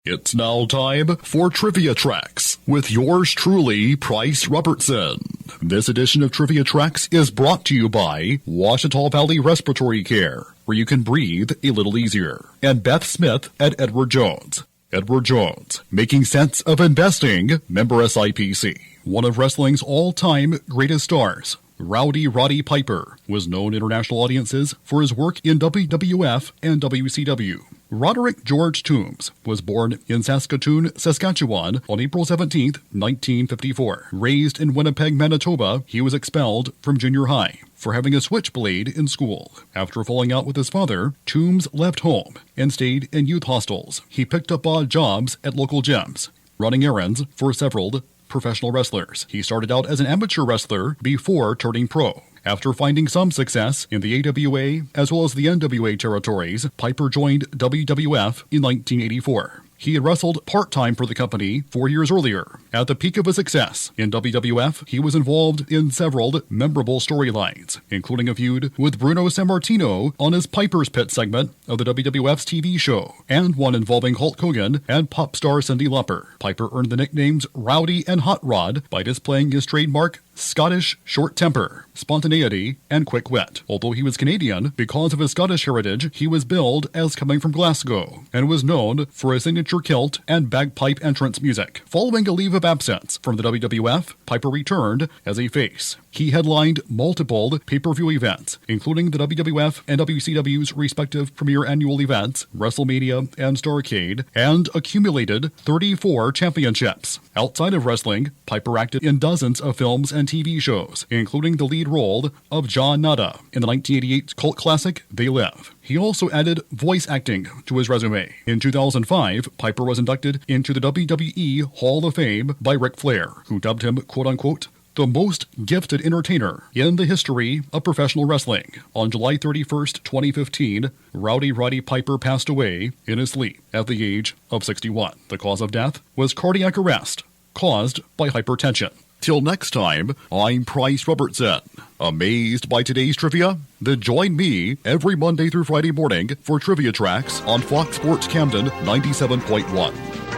It's now time for Trivia Tracks with yours truly, Price Robertson. This edition of Trivia Tracks is brought to you by Ouachita Valley Respiratory Care, where you can breathe a little easier, and Beth Smith at Edward Jones. Edward Jones, making sense of investing, member SIPC. One of wrestling's all-time greatest stars, Roddy Piper, was known to international audiences for his work in WWF and WCW. Roderick George Toombs was born in Saskatoon, Saskatchewan on April 17, 1954. Raised in Winnipeg, Manitoba, he was expelled from junior high for having a switchblade in school. After falling out with his father, Toombs left home and stayed in youth hostels. He picked up odd jobs at local gyms, running errands for several professional wrestlers. He started out as an amateur wrestler before turning pro. After finding some success in the AWA as well as the NWA territories, Piper joined WWF in 1984. He had wrestled part-time for the company 4 years earlier. At the peak of his success in WWF, he was involved in several memorable storylines, including a feud with Bruno Sammartino on his Piper's Pit segment of the WWF's TV show, and one involving Hulk Hogan and pop star Cyndi Lauper. Piper earned the nicknames Rowdy and Hot Rod by displaying his trademark Scottish short temper, spontaneity, and quick wit. Although he was Canadian, because of his Scottish heritage, he was billed as coming from Glasgow and was known for his signature kilt and bagpipe entrance music. Following a leave of absence from the WWF, Piper returned as a face. He headlined multiple pay-per-view events, including the WWF and WCW's respective premier annual events, WrestleMania and Starrcade, and accumulated 34 championships. Outside of wrestling, Piper acted in dozens of films and TV shows, including the lead role of John Nada in the 1988 cult classic They Live. He also added voice acting to his resume. In 2005, Piper was inducted into the WWE Hall of Fame by Ric Flair, who dubbed him, quote-unquote, the most gifted entertainer in the history of professional wrestling. On July 31st, 2015, Roddy Piper passed away in his sleep at the age of 61. The cause of death was cardiac arrest caused by hypertension. Till next time, I'm Price Robertson. Amazed by today's trivia? Then join me every Monday through Friday morning for Trivia Tracks on Fox Sports Camden 97.1.